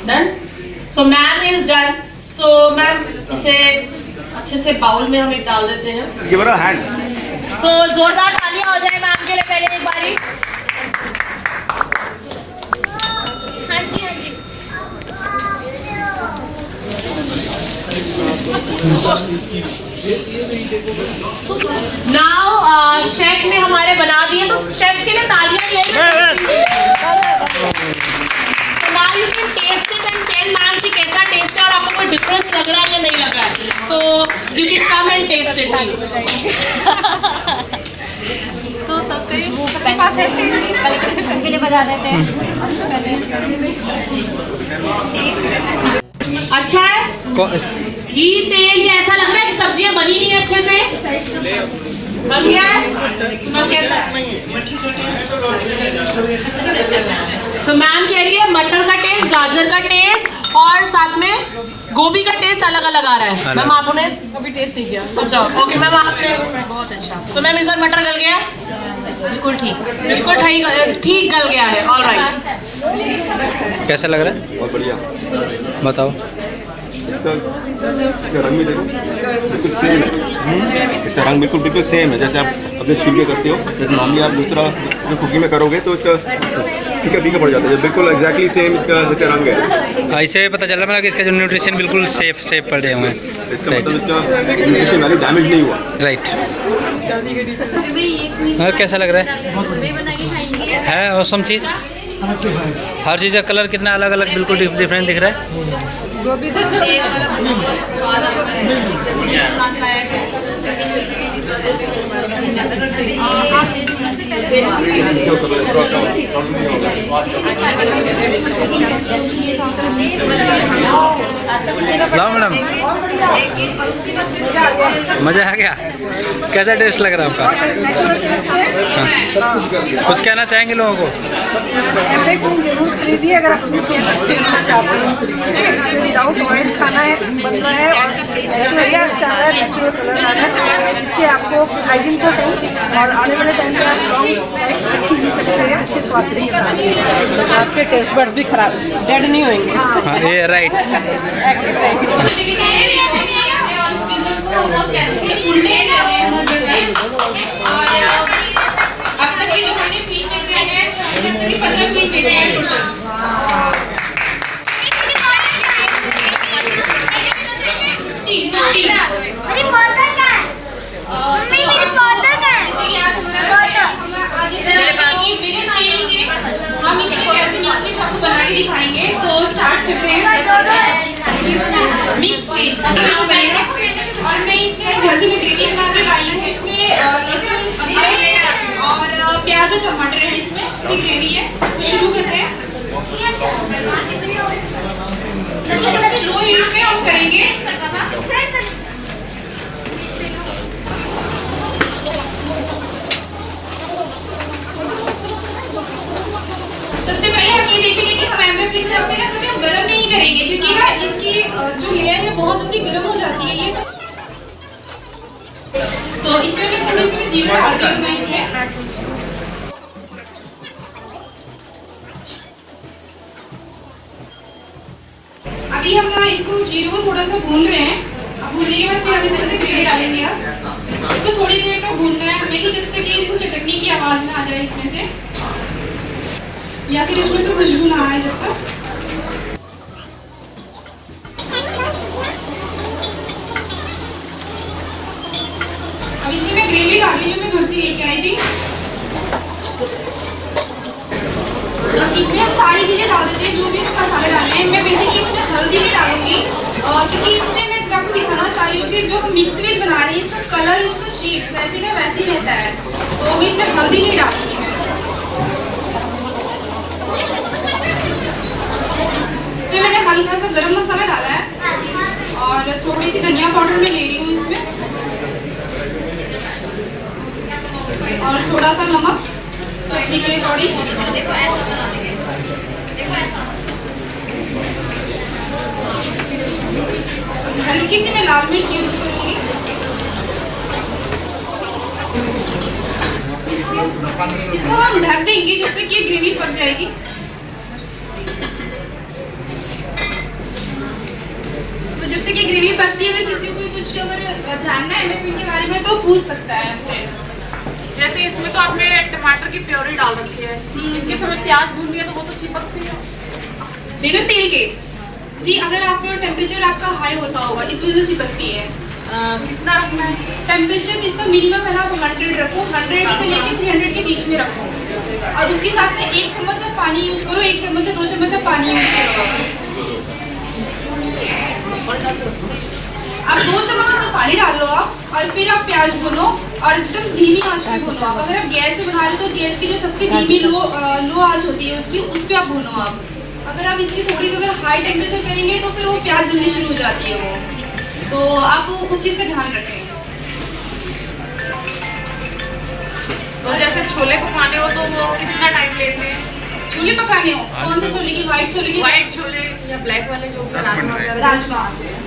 Done. So ma'am is done. So ma'am इसे अच्छे से बाउल में हम एक डाल देते हैं। Give her a hand. So जोरदार तालियां हो जाए मैम के लिए पहले एक बारी। हाँ जी हाँ जी। नाउ शेफ ने हमारे बना दिए, तो शेफ के लिए तालियां यही। Now you can taste it and tell ma'am कि कैसा टेस्ट है और आपको कोई डिफरेंस लग रहा है या नहीं लग रहा है। So you can come and taste it. तो सब करिए, सबके पास है पहले बजा देते हैं। अच्छा है घी तेल, ये ऐसा लग रहा है कि सब्जियां बनी नहीं है अच्छे से। बन गया है तो मैम कह रही है मटर का टेस्ट, गाजर का टेस्ट और साथ में गोभी का टेस्ट अलग अलग आ रहा है। मैम आपने कभी टेस्ट नहीं किया? अच्छा ओके मैम आपने। बहुत अच्छा। तो मैम इस बार मटर गल गया? बिल्कुल ठीक, बिल्कुल ठीक गल गया है। All right. कैसा लग रहा है? बहुत बढ़िया। बताओ। इसका रंग भी देखो, बिल्कुल सेम है। इसका रंग बिल्कुल सेम है जैसे आप अपने छिलके करते हो। जैसे नॉर्मली आप दूसरा जो कुकिंग में करोगे तो इसका फीका फीका पड़ जाता है। बिल्कुल एग्जैक्टली सेम इसका जैसे रंग है। ऐसे पता चल रहा है कि इसका जो न्यूट्रिशन बिल्कुल सेफ पड़े हुए हैं। इसका मतलब इसका न्यूट्रिशन वैल्यू डैमेज नहीं हुआ। राइट। और कैसा लग रहा है? है औसम चीज़। हर चीज़ का कलर कितना अलग अलग बिल्कुल डिफरेंट दिख रहा है। गोभी का तेल वाला बहुत स्वाद आता है, नुकसानदायक है। लाओ मैडम, मज़ा आ गया। कैसा टेस्ट लग रहा है आपका? हाँ। कुछ कहना चाहेंगे लोगों को? जरूर खरीदिए अगर आप अपनी सेहत अच्छी रखना चाहते हैं। विदाउट ऑयल खाना है, बन रहा है और नेचुरल चाह रहा है, नेचुरल कलर आ रहा है, जिससे आपको हाइजीन तो है और आने वाले टाइम में आप लॉन्ग लाइफ अच्छी जी सकते हैं, अच्छे स्वास्थ्य के साथ। आपके टेस्ट बड्स भी खराब डेड नहीं होंगे। हाँ ये राइट। अब तक के जो हमने क्वीन भेजे हैं, 15 क्वीन भेजे हैं टोटल। मेरी बॉटल कहाँ है? मेरी बॉटल कहाँ है? जैसे कि आज हमारा आज मेरे तेल के हम इसमें कैसे मिक्स आपको बना के दिखाएंगे। तो स्टार्ट करते हैं मिक्स वेज बनेगा। और मैं इसमें घर से ग्रेवी बना के लाई हूँ। इसमें लहसुन, अदरक और प्याज और टमाटर है। इसमें ग्रेवी है। तो शुरू करते हैं। सबसे लो हीट में ऑन करेंगे। सबसे पहले हम ये देखेंगे कि हम एमएफपी को रखते हैं कभी हम गर्म नहीं करेंगे, क्योंकि ना इसकी जो लेयर है बहुत जल्दी गर्म हो जाती है ये। तो इसमें मैं थोड़ी सी जीरा डाल रही हूँ मैं इसमें। अभी हम इसको जीरे को थोड़ा सा भून रहे हैं। अब भूनने के बाद फिर हम इसके अंदर ग्रेवी डालेंगे। इसको थोड़ी देर तक भूनना है हमें कि जब तक ये चटनी की आवाज़ ना आ जाए इसमें से, या फिर इसमें से खुशबू ना आए जब तक। अब इसमें मैं ग्रेवी डाली जो मैं घर से लेके आई थी। अब इसमें हम सारी चीजें डाल देते हैं जो भी हमें मसाले डालने हैं। मैं बेसिकली इसमें हल्दी नहीं डालूंगी क्योंकि इसमें मैं आपको दिखाना चाह रही हूँ कि जो हम मिक्स वेज बना रही है इसका कलर, इसका शेप वैसे का वैसे ही रहता है। तो मैं इसमें हल्दी नहीं डालूंगी। मैं मैंने हल्का सा गरम मसाला डाला है और थोड़ी सी धनिया पाउडर मैं ले रही हूँ इसमें, और थोड़ा सा नमक सब्जी के अकॉर्डिंग। हल्की सी मैं लाल मिर्च यूज करूँगी। इसको हम ढक देंगे जब तक ये ग्रेवी पक जाएगी। की ग्रेवी बनती है। अगर किसी को कुछ अगर जानना है एमएफपी के बारे में तो पूछ सकता है हमसे। जैसे इसमें तो आपने टमाटर की प्योरी डाल रखी है, इनके समय प्याज भून है तो वो तो चिपकती है बगैर तेल के। जी अगर आप टेम्परेचर आपका हाई होता होगा इस वजह से चिपकती है। कितना रखना है टेम्परेचर इसका मिनिमम है ना, आप 100 रखो, 100 से लेके 300 के बीच में रखो। और उसके साथ में 1 चम्मच आप पानी यूज़ करो, 1 चम्मच से 2 चम्मच आप पानी यूज़ करो। आप 2 चम्मच में पानी डाल लो आप, और फिर आप प्याज भूनो और एकदम धीमी आंच पे भूनो आप। अगर आप गैस से बना रहे हो तो गैस की जो सबसे धीमी लो आंच होती है उसकी, उस पर आप भूनो आप। अगर आप इसकी थोड़ी भी अगर हाई टेम्परेचर करेंगे तो फिर वो प्याज जलनी शुरू हो जाती है वो, तो आप उस चीज़ का ध्यान रखें। और जैसे छोले पकाने हो तो वो कितना टाइम लेते हैं? छोले पकाने हो कौन से छोले की? व्हाइट छोले की? व्हाइट छोले या ब्लैक वाले जो राजमा वगैरह? राजमा।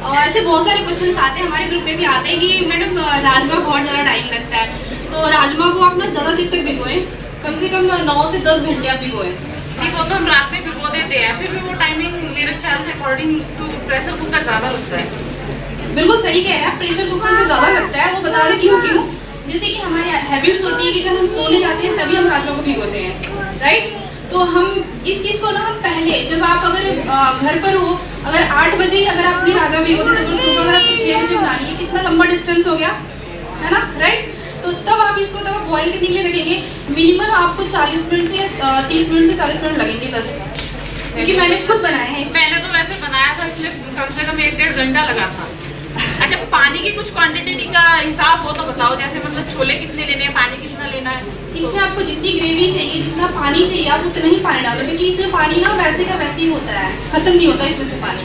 और ऐसे बहुत सारे क्वेश्चन आते हैं हमारे ग्रुप में भी आते हैं कि मैडम राजमा बहुत ज़्यादा टाइम लगता है, तो राजमा को आप ना ज़्यादा देर तक भिगोएं, कम से कम 9 से 10 घंटे आप भिगोएं। ठीक, वो तो हम रात में भिगो देते हैं, फिर भी वो टाइमिंग मेरे ख्याल से अकॉर्डिंग टू प्रेशर कुकर ज़्यादा लगता है। बिल्कुल सही कह रहे हैं, प्रेशर कुकर से ज़्यादा लगता है। वो बता दें क्यों? जैसे कि हमारी हैबिट्स होती है कि जब हम सोने जाते हैं तभी हम राजमा को भिगोते हैं, राइट? तो हम इस चीज़ को ना हम पहले, जब आप अगर घर पर हो, अगर 8 बजे अगर आप अपनी राजमा भिगोते तो फिर सुबह अगर आप 6 बजे बनानी है, कितना लंबा डिस्टेंस हो गया है ना, राइट? तो तब आप इसको तब आप बॉईल करने के लिए रखेंगे, मिनिमम आपको 40 मिनट से 30 मिनट से 40 मिनट लगेंगे बस, क्योंकि मैंने खुद बनाया है। मैंने तो वैसे बनाया था, इसमें कम से कम 1-1.5 घंटा लगा था। अच्छा, पानी की कुछ क्वांटिटी का हिसाब हो तो बताओ, जैसे मतलब छोले कितने लेने हैं, पानी कितना लेना है? इसमें आपको जितनी ग्रेवी चाहिए, जितना पानी चाहिए, आप उतना ही पानी डालो, क्योंकि इसमें पानी ना वैसे का वैसे ही होता है, खत्म नहीं होता इसमें से पानी।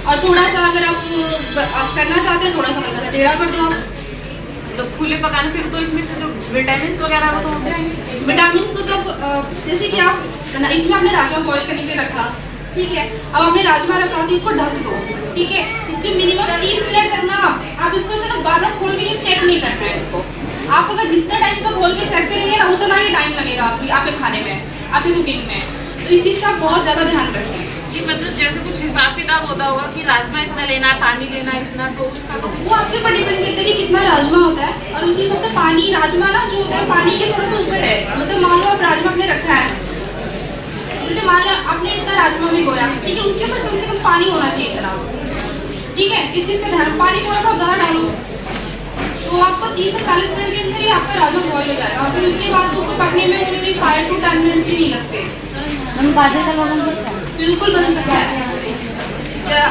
और थोड़ा सा अगर आप करना चाहते हो थोड़ा सा हल्का सा टेढ़ा कर दो आप, तो खुले पकाने फिर तो इसमें से जो विटामिन वगैरह वो तो होते हैं। विटामिन तो तब जैसे कि आप इसमें आपने राजमा बॉईल करने के लिए रखा, ठीक है, अब आपने राजमा रखा तो इसको ढक दो, ठीक है, इसको मिनिमम 30 मिनट तक ना आप इसको सिर्फ बार-बार खोल के चेक नहीं करना है इसको। आप अगर जितना टाइम इसको खोल के चेक करेंगे ना उतना ही टाइम लगेगा आपके खाने में, आपकी कुकिंग में, तो इस चीज़ का बहुत ज़्यादा ध्यान रखें। कि मतलब जैसे कुछ हिसाब किताब होता होगा कि राजमा इतना लेना है, पानी लेना है इतना, तो उसका तो वो आपके ऊपर डिपेंड करता है कि कितना राजमा होता है, और उसी हिसाब से पानी, राजमा ना जो होता है पानी के थोड़ा सा ऊपर है। मतलब मान लो आप राजमा आपने रखा है, जैसे मान लो आपने इतना राजमा भिगोया, ठीक है, उसके ऊपर कम से कम पानी होना चाहिए इतना, ठीक है, इस चीज़ का ध्यान, पानी थोड़ा सा ज़्यादा डालो तो आपको 30 से 40 मिनट के अंदर ही आपका राजमा बॉईल हो जाएगा। फिर उसके बाद उसको पकने में ओनली 5 to 10 मिनट्स भी नहीं लगते। हम बाजरे का बन सकता है? बिल्कुल बन सकता है।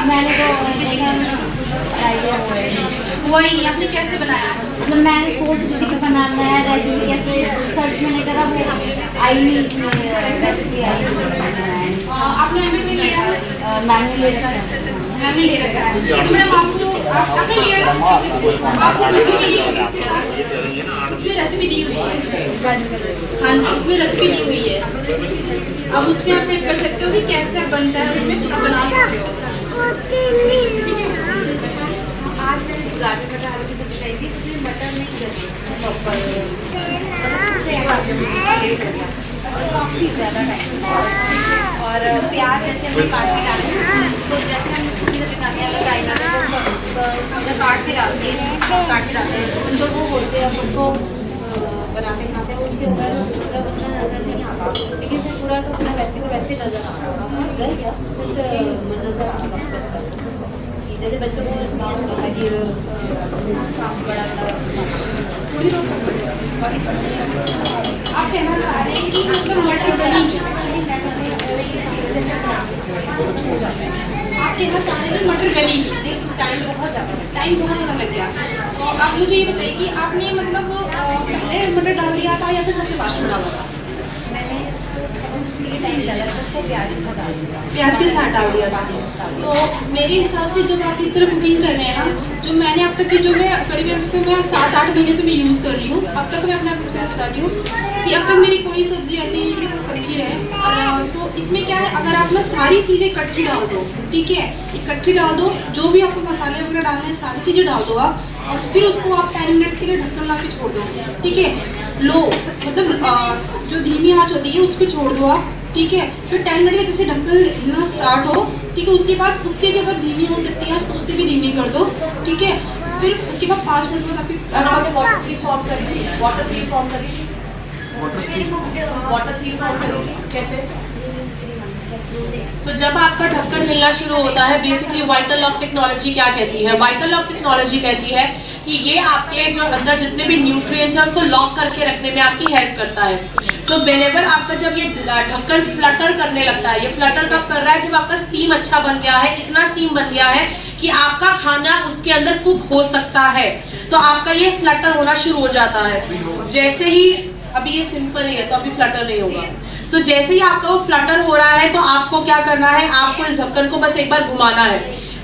मैंने तो आइडिया हुआ ही नहीं, आपने कैसे बनाया? मतलब मैंने सोच रही थी कि बनाना है रेसिपी, कैसे सर्च मैंने करा, वो आई नहीं रेसिपी आई। आपने हमें कोई लिया है? मैंने ले रखा है। मैंने ले रखा है, तो मैडम आपने लिया ना, आपको बुक मिली होगी इसके साथ, उसमें रेसिपी दी हुई है। हाँ जी, उसमें रेसिपी दी हुई है, अब उसमें आप चेक कर सकते हो कि कैसे बनता है, उसमें आप बना सकते हो। आज मैंने गाजर मटर आलू की सब्जी खाई थी, उसमें मटर नहीं काफ़ी ज़्यादा टाइम, और प्याज जैसे हमने काट के डाले, तो जैसे हम छुट्टी से बनाते हैं, अगर फ्राई करते तो अगर काट के डालते हैं तो वो बोलते हैं, उनको बनाते खाते हैं, उसके अंदर मतलब उतना नज़र नहीं आता, लेकिन फिर पूरा तो अपना वैसे का वैसे नज़र आ रहा था, गल गया फिर नज़र आ रहा, जैसे बच्चों को नहीं होता कि साफ बड़ा आप कहना चाह रहे हैं कि मतलब मटर गली नहीं, आप कहना चाह रहे हैं कि मटर गली नहीं, टाइम बहुत ज़्यादा लग गया। तो आप मुझे ये बताइए कि आपने मतलब पहले मटर डाल दिया था या फिर सबसे लास्ट में डाला था? प्याज के साथ डाल दिया था। तो मेरे हिसाब से जब आप इस तरह कुकिंग कर रहे हैं ना, जो मैंने अब तक की जो मैं करीब उसको मैं 7-8 महीने से मैं यूज़ कर रही हूँ, अब तक मैं अपने आप इसमें बता रही हूँ कि अब तक मेरी कोई सब्ज़ी ऐसी नहीं कि वो कच्ची रहे। और तो इसमें क्या है, अगर आप ना सारी चीज़ें इकट्ठी डाल दो, ठीक है, इकट्ठी डाल दो, जो भी आपको मसाले वगैरह डालने हैं सारी चीज़ें डाल दो आप, और फिर उसको आप 10 मिनट्स के लिए ढक्कन ला के छोड़ दो, ठीक है, लो मतलब जो धीमी आँच होती है उस पर छोड़ दो आप, ठीक है। फिर 10 मिनट में जैसे ढक्कन हिलना स्टार्ट हो, ठीक है, उसके बाद उससे भी अगर धीमी हो सकती है तो उससे भी धीमी कर दो, ठीक है। फिर उसके बाद 5 मिनट बाद आपकी वाटर सील फॉर्म करी, वाटर सील फॉर्म करी, वाटर सील फॉर्म करी कैसे? So, जब आपका ढक्कन हिलना शुरू होता है, बेसिकली वाइटल लॉक टेक्नोलॉजी क्या कहती है? वाइटल लॉक टेक्नोलॉजी कहती है कि ये आपके जो अंदर जितने भी न्यूट्रिएंट्स हैं उसको लॉक करके रखने में आपकी हेल्प करता है। सो व्हेनेवर आपका जब ये ढक्कन फ्लटर करने लगता है, ये फ्लटर कब कर रहा है? जब आपका स्टीम अच्छा बन गया है, इतना स्टीम बन गया है कि आपका खाना उसके अंदर कुक हो सकता है, तो आपका ये फ्लटर होना शुरू हो जाता है। जैसे ही अभी ये सिंपल ही है तो अभी फ्लटर नहीं होगा। सो जैसे ही आपका वो फ्लटर हो रहा है तो आपको क्या करना है? आपको इस ढक्कन को बस एक बार घुमाना है।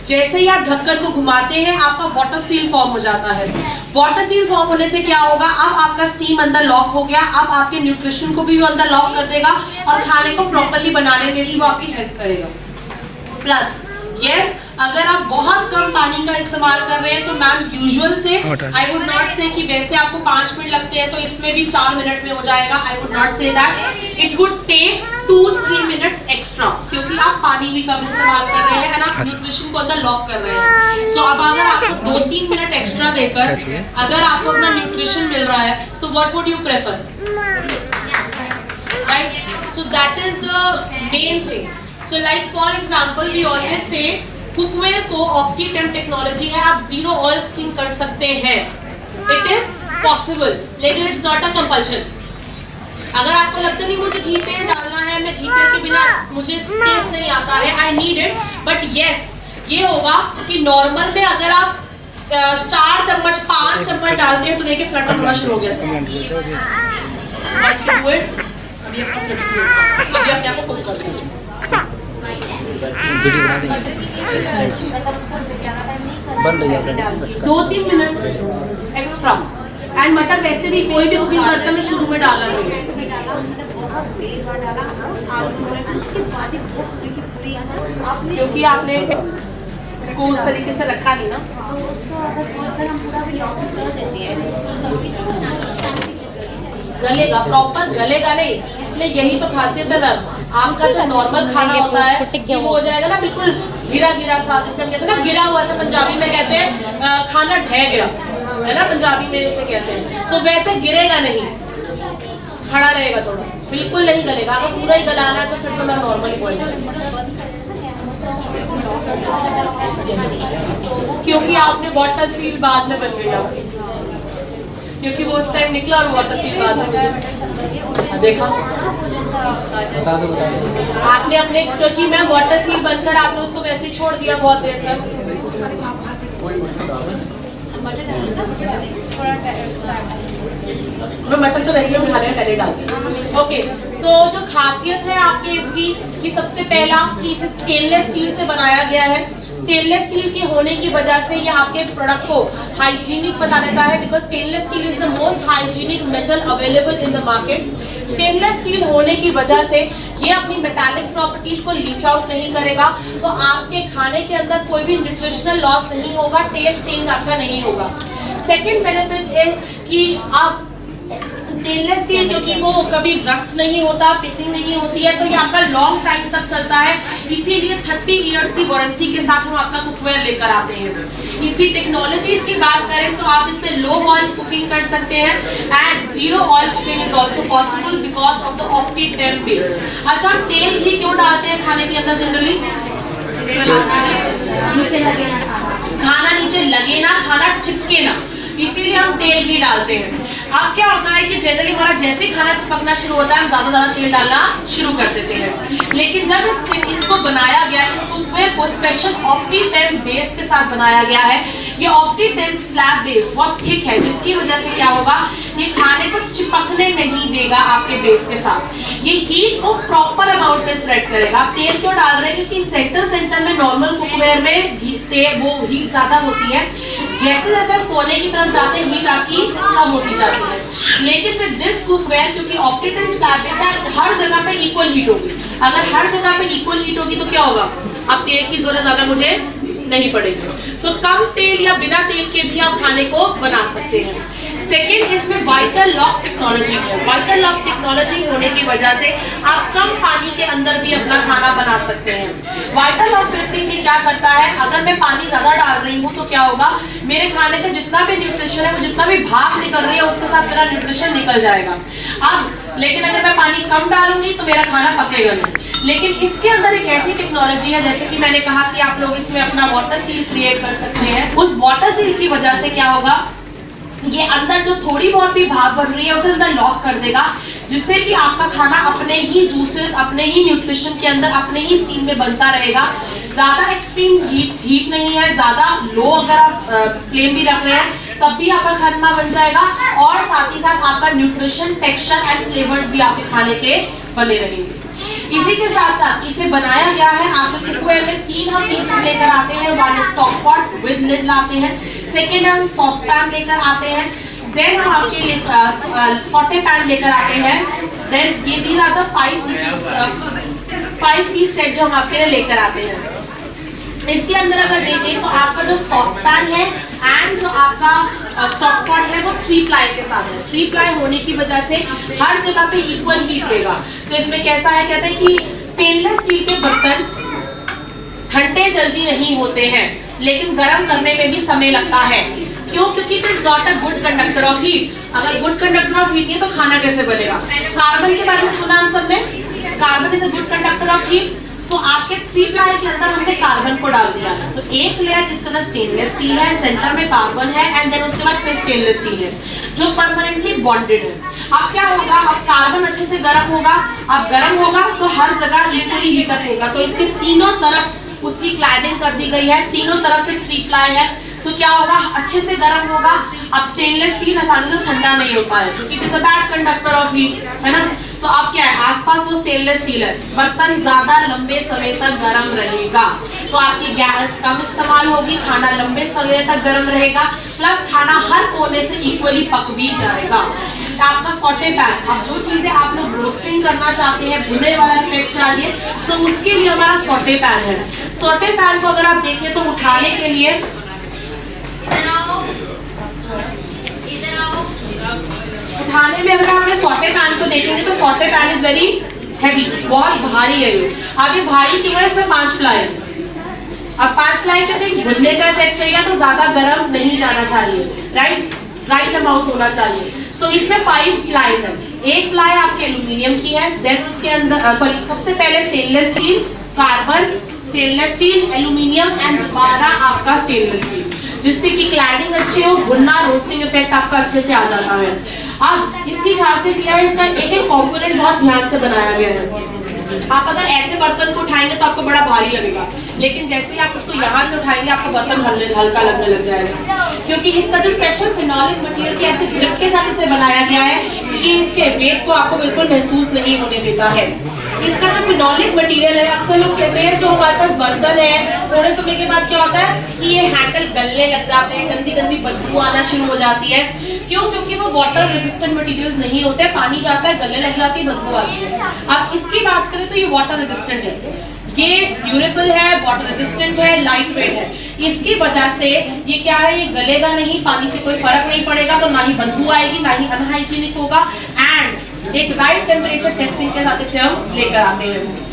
जैसे ही आप ढक्कन को घुमाते हैं आपका वाटर सील फॉर्म हो जाता है। वाटर सील फॉर्म होने से क्या होगा? अब आपका स्टीम अंदर लॉक हो गया, अब आपके न्यूट्रिशन को भी वो अंदर लॉक कर देगा और खाने को प्रॉपरली बनाने में भी वो आपकी हेल्प करेगा। प्लस यस, अगर आप बहुत कम पानी का इस्तेमाल कर रहे हैं तो मैम यूजुअल से आई वुड नॉट से कि वैसे आपको 5 मिनट लगते हैं तो इसमें भी 4 मिनट में हो जाएगा। I would not say that, it would take 2-3 minutes extra, क्योंकि आप पानी भी कम इस्तेमाल कर रहे हैं, आप न्यूट्रिशन को अंदर लॉक कर रहे हैं। सो अब अगर आपको 2-3 मिनट एक्स्ट्रा देकर अगर आपको अपना न्यूट्रिशन मिल रहा है, so what would you prefer, right? So that is the main thing. So like for example we always say cookware को OptiTemp टेक्नोलॉजी है, आप जीरो ऑयल कुकिंग कर सकते हैं, it is possible, लेकिन it's not a compulsion। अगर आपको लगता है नहीं मुझे घी तेल डालना है, मैं घी तेल के बिना मुझे टेस्ट नहीं आता है, I need it, but yes ये होगा कि नॉर्मल में अगर आप 4 चम्मच 5 चम्मच डालते हैं तो देखिए फ्लटर होना शुरू हो गया। अभी अपने आप को खुद कर सकते हैं। बन रही है 2-3 मिनट एक्स्ट्रा। एंड मटर वैसे भी कोई भी कुकिंग करता है मैं शुरू में डालना चाहिए, क्योंकि आपने इसको उस तरीके से रखा नहीं ना। गलेगा प्रॉपर, गलेगा नहीं, इसमें यही तो खासियत है ना। आपका जो नॉर्मल खाना होता है कि वो हो जाएगा ना बिल्कुल गिरा गिरा सा, जिसे हम कहते हैं ना गिरा हुआ सा, पंजाबी में कहते हैं खाना ढह गया है ना, पंजाबी में इसे कहते हैं। सो वैसे गिरेगा नहीं, खड़ा रहेगा थोड़ा, बिल्कुल नहीं गलेगा। अगर पूरा ही गलाना है तो फिर तो मैं नॉर्मली बॉइल, क्योंकि आपने वाटर सील बाद में बन गया, क्योंकि वो उस टाइम निकला और वाटर सील बाद में देखा आपने अपने, क्योंकि मैं वाटर सील बनकर आपने उसको वैसे ही छोड़ दिया बहुत देर तक। मटर तो वैसे हम खाने में पहले डालते हैं। ओके, सो जो खासियत है आपके इसकी कि सबसे पहला कि इसे स्टेनलेस स्टील से बनाया गया है। स्टेनलेस स्टील के होने की वजह से ये आपके प्रोडक्ट को हाइजीनिक बता देता है, because stainless steel is the most hygienic metal available in the market. Stainless steel होने की वजह से ये अपनी मेटालिक प्रॉपर्टीज को लीच आउट नहीं करेगा, तो आपके खाने के अंदर कोई भी न्यूट्रिशनल लॉस नहीं होगा, टेस्ट चेंज आपका नहीं होगा। सेकेंड बेनिफिट इज कि आप स्टेनलेस स्टील, क्योंकि वो कभी रस्ट नहीं होता, पिचिंग नहीं होती है, तो ये आपका लॉन्ग टाइम तक चलता है। इसीलिए 30 इयर्स की वारंटी के साथ हम आपका कुकवेयर लेकर आते हैं। इसकी टेक्नोलॉजी की बात करें तो आप इसमें लो ऑयल कुकिंग कर सकते हैं and zero oil cooking is also possible because of the OptiTemp base. अच्छा, तेल घी क्यों डालते हैं खाने के अंदर जनरली? खाना नीचे लगे ना, खाना चिपके ना, इसीलिए हम तेल घी डालते हैं। अब क्या होता है कि जनरली हमारा जैसे ही खाना चिपकना शुरू होता है हम ज्यादा तेल डालना शुरू कर देते हैं, लेकिन जब इसको बनाया गया, इस कुकवेयर को स्पेशल OptiTemp बेस के साथ बनाया गया है। ये OptiTemp स्लैब बेस बहुत थिक है, जिसकी वजह से क्या होगा, ये खाने को चिपकने नहीं देगा आपके बेस के साथ। ये हीट को प्रॉपर अमाउंट में स्प्रेड करेगा। आप तेल क्यों डाल रहे हैं? क्योंकि सेंटर में नॉर्मल कुकवेयर में वो हीट ज्यादा होती है, जैसे जैसे हम कोने की तरफ जाते हैं हीट आपकी कम होती जाती है। लेकिन विद दिस कुकवेयर, क्योंकि OptiTemp स्लैब बेस है, हर जगह पे इक्वल हीट होगी। अगर हर जगह पे इक्वल हीट होगी तो क्या होगा, अब तेल की जरूरत ज्यादा मुझे नहीं पड़ेगी। सो कम तेल या बिना तेल के भी आप खाने को बना सकते हैं। सेकेंड, इसमें वाइटल लॉक टेक्नोलॉजी है। वाइटल लॉक टेक्नोलॉजी होने की वजह से आप कम पानी के अंदर भी अपना खाना बना सकते हैं। वाइटल लॉक बेसिकली क्या करता है, अगर मैं पानी ज्यादा डाल रही हूँ तो क्या होगा, मेरे खाने का जितना भी न्यूट्रिशन है, वो जितना भी भाप निकल रही है उसके साथ मेरा न्यूट्रिशन निकल जाएगा। अब लेकिन अगर मैं पानी कम डालूंगी तो मेरा खाना पकेगा नहीं। लेकिन इसके अंदर एक ऐसी टेक्नोलॉजी है, जैसे कि मैंने कहा कि आप लोग इसमें अपना वाटर सील क्रिएट कर सकते हैं। उस वाटर सील की वजह से क्या होगा, ये अंदर जो थोड़ी बहुत भी भाप बन रही है उसे अंदर लॉक कर देगा, जिससे कि आपका खाना अपने ही जूसेस, अपने ही न्यूट्रिशन के अंदर, अपने ही स्टीम में बनता रहेगा। ज्यादा एक्सट्रीम हीट नहीं है, ज्यादा लो अगर आप फ्लेम भी रख रहे हैं तब भी आपका खाना बन जाएगा, और साथ ही साथ आपका न्यूट्रिशन, टेक्सचर एंड फ्लेवर्स भी आपके खाने के बने रहेंगे। इसी के साथ साथ इसे बनाया गया है, आपके कुकवेयर में 3 हम पीसेस लेकर आते हैं। One stock pot with lid लाते हैं, सेकेंड हम सॉस पैन लेकर आते हैं, देन हम आपके लिए सॉटे पैन लेकर आते हैं, देन ये these are the 5 piece set जो हम आपके लिए लेकर आते हैं। इसके अंदर अगर देखें तो आपका जो सॉस पैन है एंड जो आपका स्टॉक पॉट है वो 3 प्लाई के साथ है। 3 प्लाई होने की वजह से हर जगह पे इक्वल हीट रहेगा। तो इसमें कैसा है, कहते हैं कि स्टेनलेस स्टील के बर्तन ठंडे जल्दी नहीं होते हैं, लेकिन गर्म करने में भी समय लगता है। क्यों? क्योंकि it is not a good conductor of heat. अगर गुड कंडक्टर ऑफ हीट नहीं है तो खाना कैसे बनेगा? कार्बन के बारे में सुना हम सबने, carbon is a good conductor of heat. So आपके 3 प्लाई के अंदर हमने कार्बन को डाल दिया है। सो एक लेयर इसके अंदर स्टेनलेस स्टील है, सेंटर में कार्बन है, एंड देन उसके बाद फिर स्टेनलेस स्टील है जो परमानेंटली बॉन्डेड है। अब क्या होगा, अब कार्बन अच्छे से गर्म होगा, अब गर्म होगा तो हर जगह इक्वली हीट अप होगा। तो इसके तीनों तरफ उसकी क्लैडिंग कर दी गई है, तीनों तरफ से 3 प्लाई है। सो क्या होगा, अच्छे से गर्म होगा। अब स्टेनलेस स्टील आसानी से ठंडा नहीं होता है क्योंकि it is a bad conductor of heat, है ना। सो अब क्या है, आसपास वो स्टेनलेस स्टील है, बर्तन ज्यादा लंबे समय तक गर्म रहेगा, तो आपकी गैस कम इस्तेमाल होगी, खाना लंबे समय तक गर्म रहेगा, प्लस खाना हर कोने से इक्वली पक भी जाएगा। आपका सॉटे पैन, अब जो चीजें आप लोग रोस्टिंग करना चाहते हैं, भुने वाला इफेक्ट चाहिए, तो उसके लिए हमारा सॉटे पैन है। सॉटे पैन को अगर आप देखें तो उठाने के लिए उठाने में अगर आप सॉटे पैन को देखेंगे तो sauté pan is very heavy, बहुत भारी है ये। अब ये भारी क्यों है, इसमें 5 प्लाई है। अब 5 प्लाई का कहीं भुनने का इफेक्ट चाहिए तो ज्यादा गर्म नहीं जाना चाहिए, राइट अमाउंट होना चाहिए। सो इसमें 5 प्लाईज है। एक प्लाई आपके एल्यूमिनियम की है, देन उसके अंदर सबसे पहले stainless steel, carbon, stainless steel, aluminium and दोबारा आपका स्टेनलेस स्टील, जिससे कि क्लैडिंग अच्छी हो, भुनना, रोस्टिंग इफेक्ट आपका अच्छे से आ जाता है। अब इसकी खासियत यह है, इसका एक एक कॉम्पोनेंट बहुत ध्यान से बनाया गया है। आप अगर ऐसे बर्तन को उठाएंगे तो आपको बड़ा भारी लगेगा, लेकिन जैसे ही आप उसको यहाँ से उठाएंगे आपका बर्तन हल्का लगने लग जाएगा, क्योंकि इसका जो स्पेशल फिनोलिक मटेरियल की ऐसे ग्रिप के साथ इसे बनाया गया है कि ये इसके वेट को आपको बिल्कुल महसूस नहीं होने देता है। इसका जो फिनोलिक मटेरियल है, अक्सर लोग कहते हैं जो हमारे पास बर्तन है थोड़े समय के बाद क्या होता है कि ये हैंडल गलने लग जाते हैं, गंदी गंदी बदबू आना शुरू हो जाती है। क्यों? क्योंकि वो वाटर रेजिस्टेंट मटेरियल्स नहीं होते, पानी जाता है, गलने लग जाती है, बदबू आती है। अब इसकी बात करें तो ये वाटर रेजिस्टेंट है, ये ड्यूरेबल है, वाटर रेजिस्टेंट है, लाइट वेट है। इसकी वजह से ये क्या है, ये गलेगा नहीं, पानी से कोई फर्क नहीं पड़ेगा, तो ना ही बदबू आएगी, ना ही अनहाइजीनिक होगा, एंड एक राइट टेम्परेचर टेस्टिंग के साथ इसे हम लेकर आते हैं।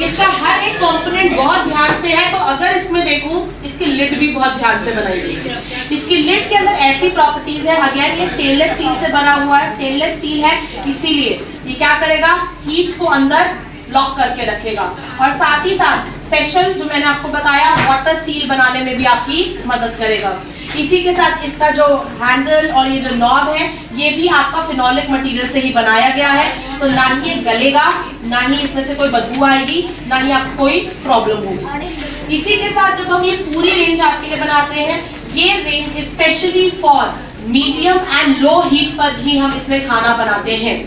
इसका हर एक कंपोनेंट बहुत ध्यान से है, तो अगर इसमें देखूं इसकी लिड भी बहुत ध्यान से बनाई गई है। इसकी लिड के अंदर ऐसी प्रॉपर्टीज है, अगेन ये स्टेनलेस स्टील से बना हुआ है, स्टेनलेस स्टील है इसीलिए ये क्या करेगा, हीट को अंदर लॉक करके रखेगा, और साथ ही साथ स्पेशल जो मैंने आपको बताया वाटर सील बनाने में भी आपकी मदद करेगा। इसी के साथ इसका जो हैंडल और ये जो नॉब है ये भी आपका फिनोलिक मटेरियल से ही बनाया गया है, तो ना ही ये गलेगा, ना ही इसमें से कोई बदबू आएगी, ना ही आपको कोई प्रॉब्लम होगी। इसी के साथ जब हम ये पूरी रेंज आपके लिए बनाते हैं, ये range specially for medium and low heat पर ही हम इसमें खाना बनाते हैं।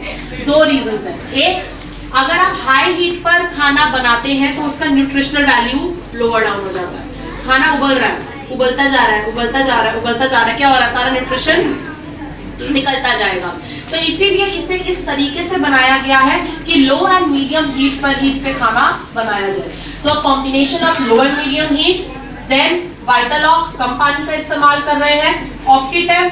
2 रीजंस हैं। एक, अगर आप हाई हीट पर खाना बनाते हैं तो उसका न्यूट्रिशनल वैल्यू लोअर डाउन हो जाता है। खाना उबल रहा है, उबलता जा रहा है, उबलता जा रहा है, उबलता जा रहा है, क्या हो रहा है, सारा न्यूट्रिशन निकलता जाएगा। तो इसीलिए इसे इस तरीके से बनाया गया है कि लो एंड मीडियम हीट पर ही इस पे खाना बनाया जाए। So combination of low and medium heat, then वाइटलॉक कम पानी का इस्तेमाल कर रहे हैं, ऑप्टीटेम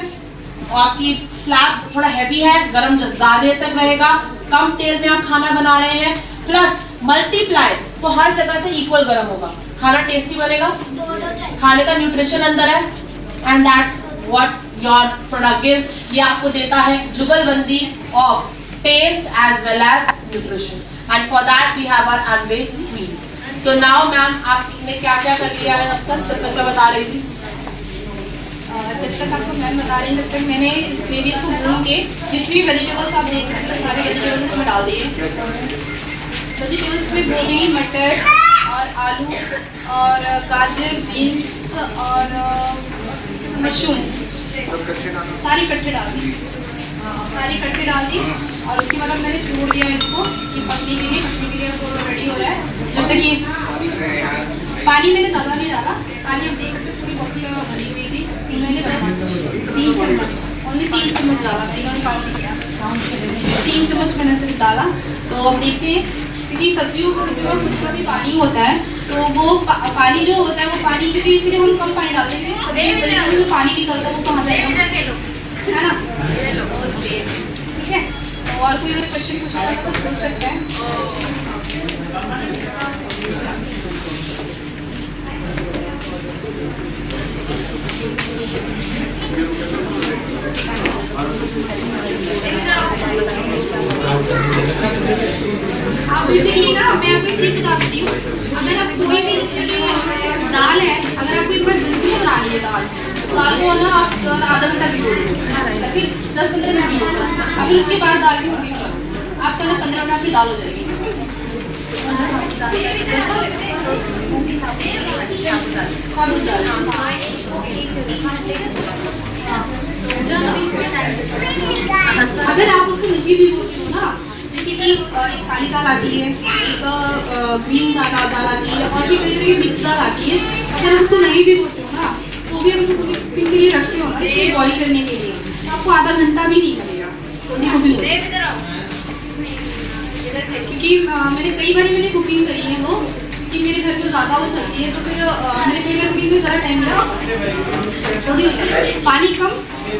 आपकी स्लैब थोड़ा हैवी है, गरम ज़्यादा देर तक रहेगा, कम तेल में आप खाना बना रहे हैं, प्लस मल्टीप्लाई तो हर जगह से इक्वल गरम होगा, खाना टेस्टी बनेगा, खाने का न्यूट्रिशन अंदर है, and that's what your product gives. ये आपको देता है jugalbandi of taste as well as nutrition, and for that we have our Amway meal. So now ma'am आपने क्या क्या कर लिया है अब तक, जब तक मैं बता रही थी? जब तक आपको मैम बता रही हैं तब तक मैंने ग्रेवीज को भून के जितनी भी वेजिटेबल्स आप देख रहे हैं सारे वेजिटेबल्स इसमें डाल दिए। वेजिटेबल्स में गोभी, मटर और आलू और गाजर, बीन्स और मशरूम सारी कट्टे डाल दी, और उसके बाद मैंने छोड़ दिया इसको कि पकने के लिए वो रेडी हो रहा है। जब तक ये पानी मैंने ज़्यादा नहीं डाला, पानी आप देख सकते हैं थोड़ी बहुत भरी हुई थी, मैंने बस 3 चम्मच ओनली 3 चम्मच डाला, मैंने काउंट नहीं किया, 3 चम्मच मैंने सिर्फ डाला। तो अब देखते हैं क्योंकि सब्जियों का खुद का भी पानी होता है, तो वो पानी जो होता है वो पानी क्योंकि इसलिए हम कम पानी डालते हैं, सब्जियों में जो पानी निकलता है वो कहाँ जाएगा, है ना, इसलिए ठीक है। और कोई अगर क्वेश्चन पूछना चाहता तो पूछ सकता है। आप बेसिकली ना मैं आपको एक चीज़ बता देती हूँ, अगर आप कोई भी जैसे कि दाल है, अगर आपको इमरजेंसी में बनानी है दाल को ना आप आधा घंटा भिगो दो, फिर 10-15 मिनट भिगो दो, और फिर उसके बाद दाल की कुकिंग करो, आपका ना 15 मिनट की दाल हो जाएगी। अगर आप उसको नहीं भिगोते हो ना, जैसे कि एक काली दाल आती है, एक ग्रीन दाल आती है, और भी कई तरह की मिक्स दाल आती है, अगर आप उसको नहीं भिगोते हो ना तो भी हम उसको कुकिंग के लिए रखते हो ना, इसको बॉईल करने के लिए, तो आपको आधा घंटा भी नहीं लगेगा जल्दी कुकिंग हो। क्योंकि मैंने कई बार मैंने कुकिंग करी है वो, क्योंकि मेरे घर में ज़्यादा वो चलती है, तो फिर मैंने कई बार कुकिंग में ज़्यादा टाइम लगा, जल्दी होता है।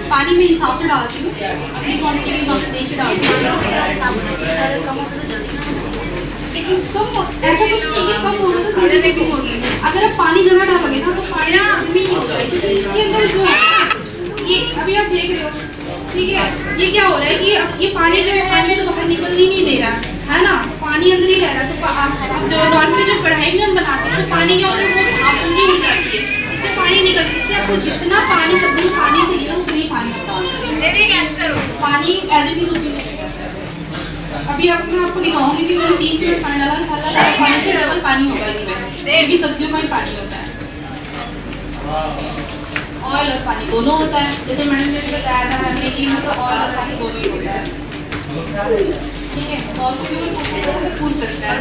पानी में हिसाब से डालती हूँ, अपनी क्वांटिटी के हिसाब से देख के डालती हूँ। कम ऐसा कुछ नहीं है, कम होगा तो जल्दी कुकिंग होगी। अगर आप पानी ज़्यादा डालोगे ना तो पानी भी नहीं होता है, क्योंकि इसके अंदर जो है ये अभी आप देख रहे हो, ठीक है, ये क्या हो रहा है कि अब ये पानी जो है, पानी तो बाहर निकल ही नहीं दे रहा है ना, पानी अंदर ही रह रहा है। तो जो नॉर्मली जो कढ़ाई में हम बनाते हैं तो पानी क्या होता है, वो भाप जल्दी उड़ जाती है, इसमें पानी निकल, इसलिए आपको जितना पानी सब्जी में पानी चाहिए ना उतनी पानी डालो, पानी एज इट इज उसी। अभी अब मैं आपको दिखाऊंगी कि मैंने 3 चम्मच पानी डाला, सारा पानी से डबल पानी होगा इसमें, क्योंकि सब्जियों का ही पानी होता है, ऑयल और पानी दोनों होता है। जैसे मैंने बताया था हमने कि मतलब ऑयल और पानी दोनों ही होता है, ठीक है। तो और कोई भी पूछ सकता है।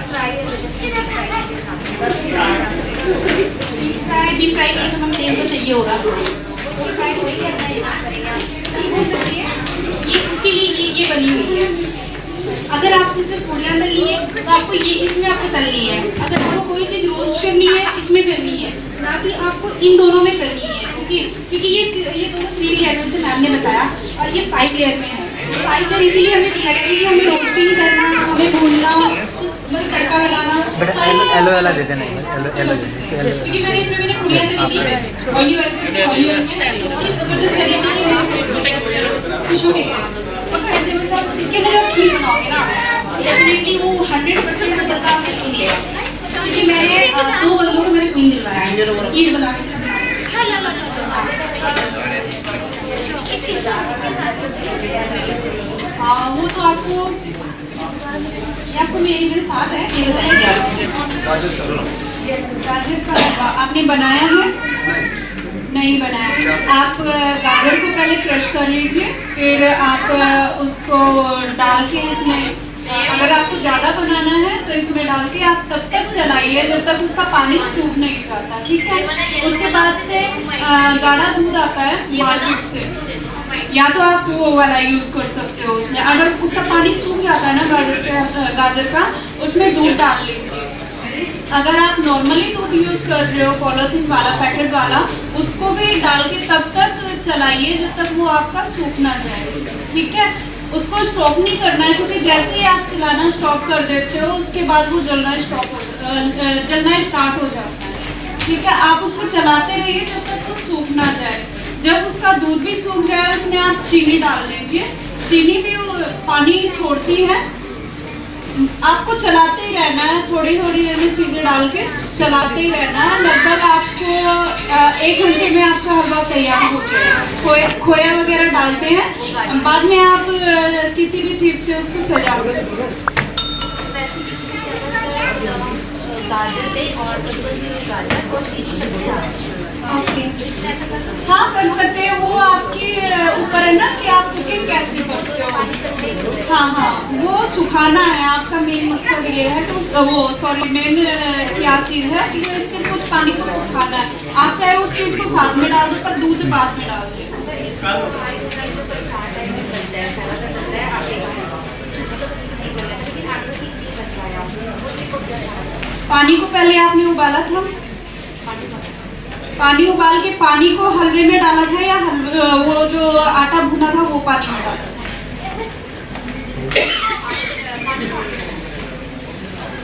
डीप फ्राई के लिए तो हमें तेल तो चाहिए होगा, ये उसके लिए ये बनी हुई है। अगर आप इसमें पूड़ियाँ तलनी है तो आपको ये इसमें आपको तलनी है, अगर आपको कोई चीज़ रोस्ट करनी है इसमें करनी है, ना कि आपको इन दोनों में करनी है, क्योंकि ये दोनों 3 लेयर में, जैसे मैम ने बताया, और ये 5 लेयर में है। 5 लेयर इसीलिए हमने दिया है कि हमें रोस्टिंग करना, हमें भूनना, मतलब तड़का लगाना, येलो वाला दे देना, क्योंकि मैंने इसमें मैंने पूड़ियाँ तली थी ऑयली में, जबरदस्त तली थी कि मैंने खुश हो गए। इसके अंदर जब खीर बनाओगे ना डेफिनेटली वो 100% वो बंदा नहीं लेगा, क्योंकि मैंने 2 बंदों को मैंने क्वीन दिलवाया खीर बना के। वो तो आपको मेरे साथ है, ये बताइए गाजर का आपने बनाया है? नहीं बनाया। आप गाजर को पहले क्रश कर लीजिए, फिर आप उसको डाल के इसमें, अगर आपको ज़्यादा बनाना है तो इसमें डाल के आप तब तक चलाइए जब तक उसका पानी सूख नहीं जाता, ठीक है। उसके बाद से गाढ़ा दूध आता है मार्केट से, या तो आप वो वाला यूज़ कर सकते हो उसमें। अगर उसका पानी सूख जाता है ना गाजर का, उसमें दूध डाल लीजिए। अगर आप नॉर्मली दूध यूज़ कर रहे हो पॉलीथीन वाला, पैकेट वाला, उसको भी डाल के तब तक चलाइए जब तक वो आपका सूख ना जाए, ठीक है। उसको स्टॉप नहीं करना है, क्योंकि जैसे ही आप चलाना स्टॉप कर देते हो उसके बाद वो जलना स्टार्ट हो जाता है, ठीक है। आप उसको चलाते रहिए जब तक वो सूख ना जाए। जब उसका दूध भी सूख जाए उसमें आप चीनी डाल लीजिए। चीनी भी वो पानी छोड़ती है, आपको चलाते ही रहना है, थोड़ी थोड़ी चीज़ें डाल के चलाते ही रहना है। लगभग आपको 1 घंटे में आपका हलवा तैयार हो जाएगा। खोया वगैरह डालते हैं, बाद में आप किसी भी चीज़ से उसको सजा सकते हो। ओके, हाँ कर सकते हैं, वो आपके ऊपर है ना कि आप कुकिंग कैसे करते हो। हाँ, वो सुखाना है आपका मेन मकसद ये है। तो वो मेन क्या चीज़ है कि सिर्फ उस पानी को सुखाना है। आप चाहे उस चीज़ को साथ में डाल दो पर दूध बाद में डाल दें। पानी को पहले आपने उबाला था, पानी उबाल के पानी को हलवे में डाला था या वो जो आटा भुना था वो पानी में डाला था?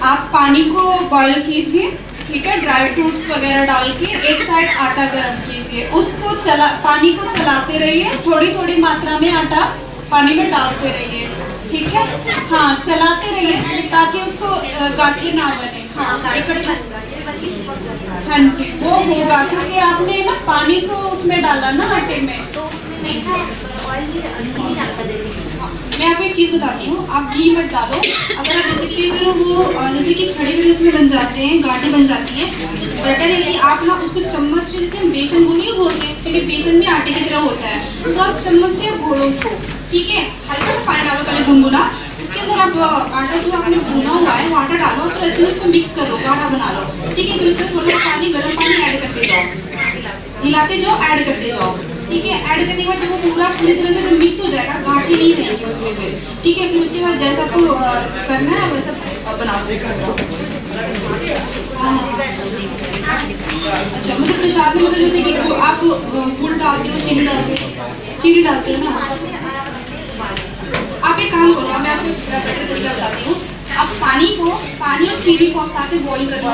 आप पानी को बॉईल कीजिए, ठीक है। ड्राई फ्रूट्स वगैरह डाल के एक साइड आटा गर्म कीजिए। उसको पानी को चलाते रहिए, थोड़ी थोड़ी मात्रा में आटा पानी में डालते रहिए, ठीक है। हाँ, चलाते रहिए ताकि उसको गाठी ना बने। हाँ जी, वो होगा क्योंकि आपने ना पानी को उसमें डाला ना आटे में। मैं आपको एक चीज़ बताती हूँ, आप घी मत डालो। अगर आप बेसिकली अगर वो जैसे कि खड़े खड़े उसमें बन जाते हैं, गांठें बन जाती हैं, तो बेटर है कि आप ना उसको चम्मच से, जैसे हम बेसन को नहीं बोलते हैं क्योंकि बेसन भी आटे की तरह होता है, तो आप चम्मच से घोलो उसको, ठीक है। हल्का सा पानी डालो पहले गुनगुना, उसके अंदर आप आटा जो आपने भुना हुआ है वो आटा डालो, फिर अच्छे से उसको मिक्स कर लो, गाढ़ा बना लो, ठीक है। फिर उसमें थोड़ा सा पानी, गर्म पानी ऐड करते जाओ, हिलाते जाओ, ऐड करते जाओ, ठीक है। ऐड करने के बाद जब वो पूरी तरह से जब मिक्स हो जाएगा, गांठें नहीं रहेंगी उसमें फिर, ठीक है। फिर उसके बाद जैसा आपको करना है वैसा बना सकते हो। अच्छा, मतलब प्रसाद में मतलब जैसे कि आप गुड़ डालते हो, चीनी डालते हो ना। आप एक काम करो, मैं आपको बेटर तरीका बताती हूँ। आप पानी और चीनी को आप साथ में बॉईल कर लो,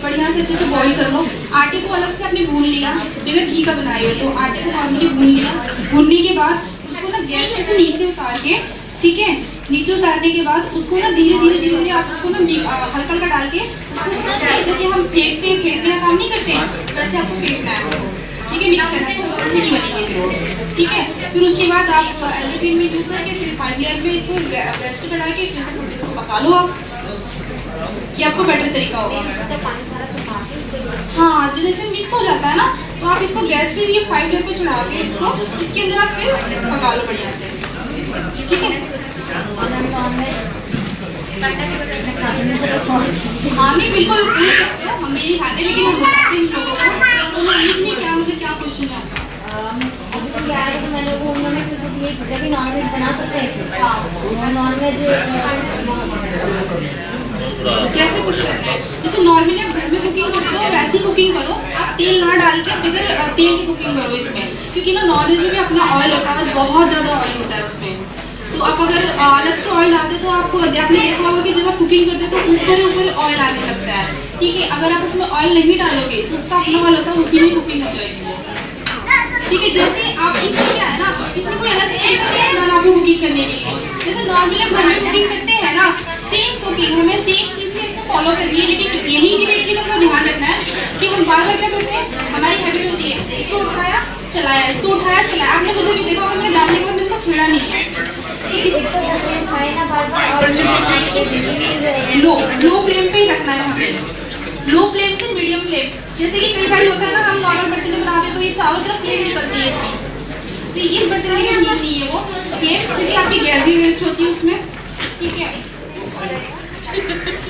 बढ़िया से अच्छे से बॉईल कर लो। आटे को अलग से आपने भून लिया, अगर घी का बनाए हो तो आटे को नॉर्मली भून लिया। भूनने के बाद उसको ना गैस से नीचे उतार के, ठीक है, नीचे उतारने के बाद उसको ना धीरे धीरे आप उसको ना हल्का हल्का डाल के उसको जैसे हम फेंटने का काम नहीं करते, वैसे आपको फेंटना है उसको, ठीक है। मिक्स करना है, नहीं बनेगी फिर वो, ठीक है। फिर उसके बाद आप एल्यूमिनियम में यूज करके फिर 5 लेयर में इसको गैस पे चढ़ा के फिर इसको पका लो आप। ये आपको बेटर तरीका होगा। हाँ, जैसे मिक्स हो जाता है ना, तो आप इसको गैस पे ये 5 लेयर पे चढ़ा के इसको इसके अंदर आप फिर पका लो बढ़िया से, ठीक है। हाँ नहीं, बिल्कुल पूछ सकते हो, हम नहीं खाते, लेकिन हम बताते हैं लोगों को। तो नॉनवेज में क्या मतलब क्या क्वेश्चन है आपका? क्या है कि मैंने वो उन्होंने सिर्फ ये किया कि नॉनवेज बना सकते हैं। हाँ, नॉनवेज कैसे कुक करना है? जैसे नॉर्मली आप घर में कुकिंग करते हो वैसी कुकिंग करो, आप तेल ना डाल के बगैर तेल की कुकिंग करो इसमें, क्योंकि ना नॉनवेज में भी अपना ऑयल होता है, बहुत ज़्यादा ऑयल होता है उसमें। तो आप अगर अलग से ऑयल डालते तो आपको आपने देखा होगा कि जब आप कुकिंग करते हो तो ऊपर ऑयल आने लगता है, ठीक है। अगर आप उसमें ऑयल नहीं डालोगे तो उसका अपना ऑयल होता है, उसी में कुकिंग हो जाएगी वो, ठीक है। जैसे आप इसमें क्या है ना, इसमें कोई अलग से तरीका नहीं है आपको कुकिंग करने के लिए। जैसे नॉर्मली हम घर में कुकिंग करते हैं ना, सेम कुकिंग हमें सेम चीज़ इसको फॉलो करनी है, लेकिन यही चीज़ एक चीज़ अपना ध्यान रखना है कि हम बार बार क्या करते हैं, हमारी हैबिट होती है इसको उठाया चलाया, इसको उठाया चलाया। आपने मुझे भी देखा होगा, मैंने डालने के बाद इसको छेड़ा नहीं है, लो फ्लेम पे ही रखना है हमें, लो फ्लेम से मीडियम फ्लेम। जैसे कि कई बार होता है ना, हम नॉर्मल बर्तन में बनाते तो ये चारों तरफ फ्लेम निकलती है इसकी, तो ये बर्तन के लिए ठीक नहीं है वो फ्लेम, क्योंकि आपकी गैस ही वेस्ट होती है उसमें, ठीक है।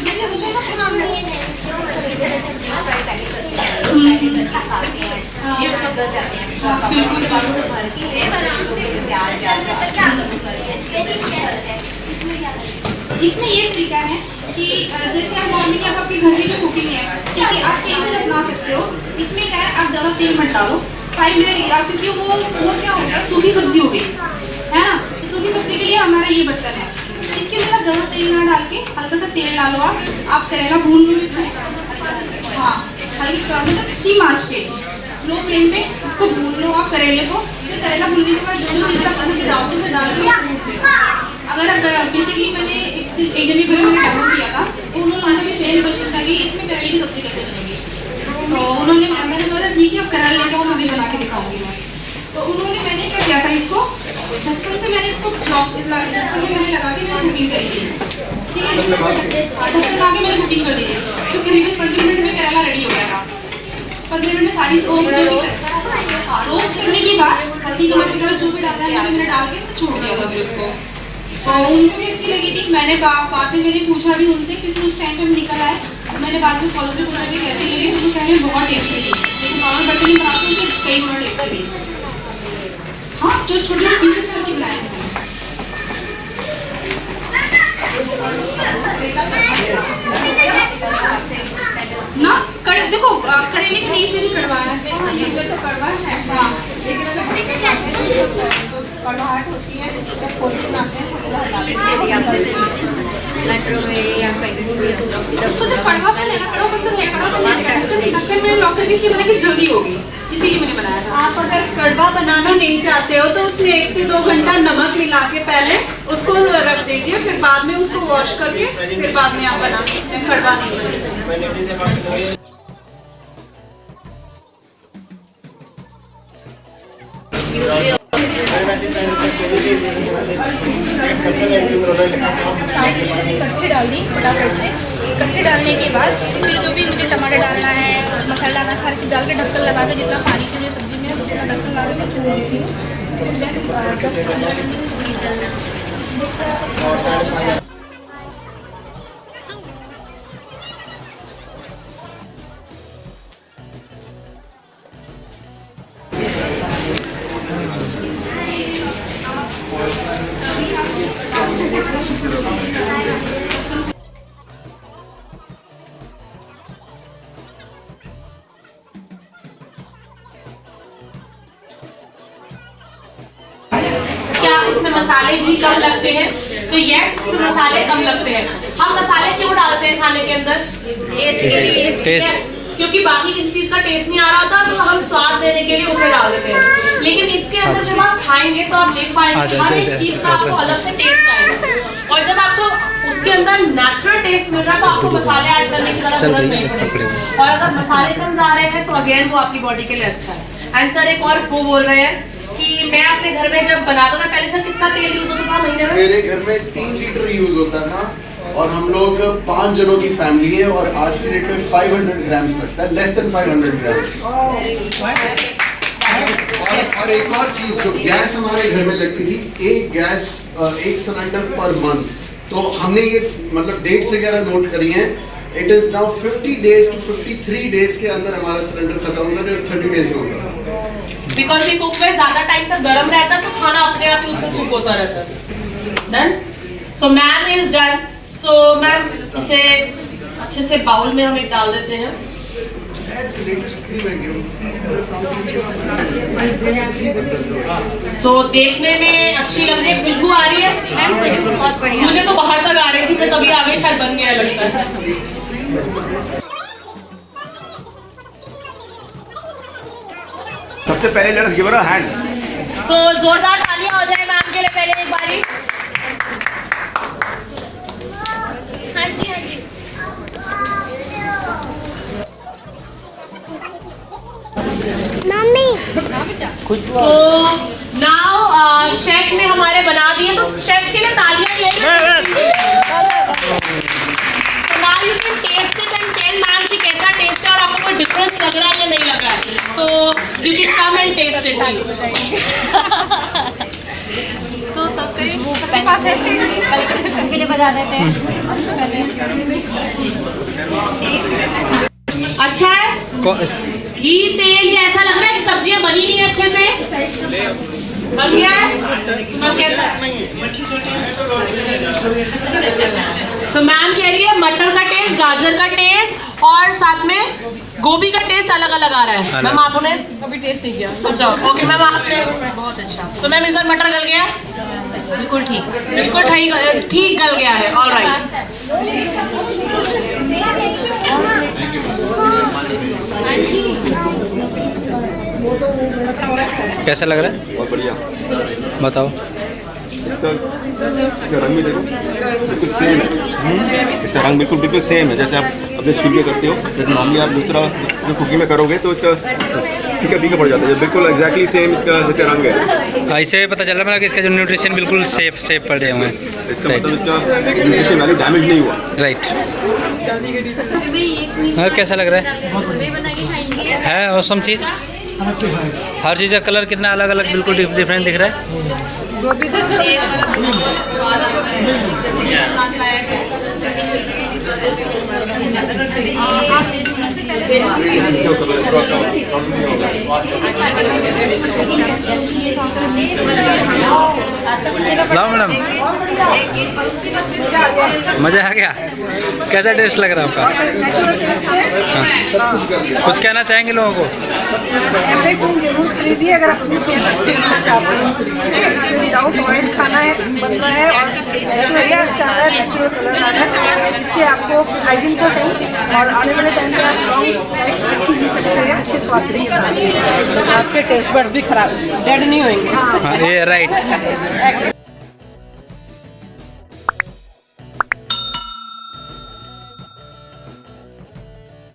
ये हो इसमें ये तरीका है कि जैसे आप नॉर्मली आपके घर की जो कुकिंग है, ठीक है, आप सेम चीज़ अपना सकते हो। इसमें क्या है, आप ज़्यादा तेल मत डालो, 5 मिनट, क्योंकि वो क्या हो गया, सूखी सब्जी हो गई है ना। तो सूखी सब्जी के लिए हमारा ये बर्तन है। इसके अंदर आप ज़्यादा तेल ना डाल के हल्का सा तेल डालो, आप करेला भून लो इसमें। हाँ, हल्का मतलब धीमी आंच पे, लो फ्लेम पे इसको भून लो आप करेले को। फिर करेला भूनने के बाद दोनों चीज़ें आप अच्छे से डाल के भूनते हो। अगर आप बेसिकली मैंने एक जगह पर मैंने डेमो किया था, तो उन्होंने भी सेम क्वेश्चन था कि इसमें करेले की सब्जी कैसे बनेगी। तो उन्होंने, मैंने बोला ठीक है, अब करेला लेके मैं भी बना के दिखाऊंगी मैं। तो उन्होंने, मैंने क्या किया था, इसको ढक्कन से मैंने इसको ब्लॉक मैंने लगा के मैंने कुकिंग करी थी। ठीक है, ढक्कन लगा के मैंने कुकिंग कर दी थी। तो करीबन 15 मिनट में करेला रेडी हो गया था। 15 मिनट में सारी रोस्ट करने के बाद हल्दी नमक वगैरह जो भी डालना है मैंने डाल के छोड़ दिया था फिर उसको। तो उनको भी अच्छी लगी थी। मैंने बाद में मैंने पूछा भी उनसे, क्योंकि उस टाइम पे मैं निकल आया, मैंने बाद में फॉलो भी पूछा कि कैसी लगी, तो वो कहने बहुत टेस्टी थी। लेकिन नॉर्मल बर्तन में बनाते हैं उससे कई गुना टेस्टी थी। हाँ, जो छोटे छोटे पीसेस करके बनाए थे ना। देखो करेले की टेस्ट से कड़वा है, तो कड़वा है। हाँ, कड़वाहट होती है, उसको जो कड़वापन है ना, कड़वापन तो है, ढक्कन में लॉक करके इसकी बनाई जल्दी होगी, इसीलिए मैंने बनाया था। आप अगर कड़वा बनाना नहीं चाहते हो तो उसमें 1 से 2 घंटा नमक मिला के पहले उसको रख दीजिए, फिर बाद में उसको वॉश करके फिर बाद में आप बना सकते हैं, कड़वा नहीं बनेगा। इकट्ठे डाल दी फटाफट से। इकट्ठे डालने के बाद फिर जो भी मुझे टमाटर डालना है, मसाला डालना है, सारी चीज़ डाल के ढक्कन लगा के, जितना पानी चाहिए सब्जी में उतना ढक्कन लगा के छोड़ देती हूँ। क्या इसमें मसाले भी कम लगते हैं? तो यस, इसमें मसाले कम लगते हैं। हम मसाले क्यों डालते हैं खाने के अंदर? टेस्ट। क्योंकि बाकी किसी चीज का टेस्ट नहीं आ रहा होता, तो हम स्वाद देने के लिए उसे डाल देते हैं। लेकिन इसके अंदर जब आप खाएंगे तो आप देख पाएंगे हर एक चीज का आपको अलग से टेस्ट आएगा। और जब आपको उसके अंदर नेचुरल टेस्ट मिल रहा है तो आपको मसाले ऐड करने की जरूरत नहीं पड़ेगी। और अगर मसाले कम जा रहे हैं तो अगेन वो आपकी बॉडी के लिए अच्छा है। एंड सर एक और वो बोल रहे हैं कि मैं अपने घर में जब बनाता था पहले, सर कितना तेल यूज होता था महीने में? मेरे घर में 3 लीटर यूज होता था, और हम लोग 5 जनों की फैमिली है, और आज की डेट में 500 ग्राम्स लगता है, लेस देन 500 ग्राम्स। और एक और चीज, जो गैस हमारे घर में लगती थी, एक सिलेंडर पर मंथ, तो हमने ये मतलब डेट्स वगैरह नोट करी हैं। It is now 50 days to 53 days के अंदर हमारा सिलेंडर खत्म होता है, 30 डेज में होता है। बिकॉज ये कुकवेयर ज्यादा टाइम तक गर्म रहता है तो खाना अपने आप ही उसमें कुक होता रहता है। Done. So ma'am is done. So ma'am इसे अच्छे से बाउल में हम एक डाल देते हैं। सो देखने में अच्छी लग रही है, खुशबू आ रही है, बहुत बढ़िया। मुझे तो बाहर तक आ रही थी, फिर तभी आगे शायद बन गया लगता है। सबसे पहले let's give her a hand. So जोरदार तालियां हो जाए मैम के लिए पहले एक बारी। हाँ जी, हाँ जी। मम्मी तो नाउ शेफ ने हमारे बना दिए, तो शेफ के लिए तालियां ले। Now you can taste it and tell ma'am कि कैसा टेस्ट है और आपको कोई डिफरेंस लग रहा है या नहीं लग रहा है। तो you can come and taste it. तो सब करिए, सबके पास है प्लेट, के लिए बता देते हैं। अच्छा है घी तेल, ये ऐसा लग रहा है कि सब्जियां बनी नहीं अच्छे से। बन गया है? सुमन कैसा है? तो मैम कह रही है मटर का टेस्ट, गाजर का टेस्ट और साथ में गोभी का टेस्ट अलग अलग आ रहा है। मैम आपने अभी टेस्ट नहीं किया। अच्छा ओके मैम आपने बहुत अच्छा, तो मैम इस बार मटर गल गया, बिल्कुल ठीक। बिल्कुल ठीक गल गया है। All right. कैसा लग रहा है? बहुत बढ़िया। बताओ। इसका रंग भी देखो, बिल्कुल सेम है। इसका रंग बिल्कुल सेम है जैसे आप अपने छिलके करते हो। जैसे नॉर्मली आप दूसरा जो कुकिंग में करोगे तो इसका फीका फीका पड़ जाता है। बिल्कुल एग्जैक्टली सेम इसका जैसे रंग है। ऐसे पता चल रहा है कि इसका जो न्यूट्रिशन बिल्कुल सेफ पड़ रहे हुए हैं। इसका मतलब इसका न्यूट्रिशन वैल्यू डैमेज नहीं हुआ। राइट। और कैसा लग रहा है? ऑसम चीज़। हर चीज़ का कलर कितना अलग अलग बिल्कुल डिफरेंट दिख रहा है। गोभी का तेल बहुत स्वाद आता है, शानदायक है। लाओ मैडम, मज़ा आ गया। कैसा टेस्ट लग रहा है आपका? नेचुरल टेस्ट है। हाँ। कुछ कहना चाहेंगे लोगों को? एवरी क्रीम जरूर खरीदिए अगर आप अपनी सेहत अच्छी रखना चाहते हैं। इसमें विदाउट ऑयल खाना है, बन रहा है और नेचुरल गैस चाह रहा है, नेचुरल कलर आ रहा है। इससे आपको हाइजीन तो है और आने वाले टाइम में आप लॉन्ग लाइफ अच्छी जी सकते हैं, अच्छे स्वास्थ्य के साथ। आपके टेस्ट बड्स भी खराब डेड नहीं होंगे। हाँ ये राइट।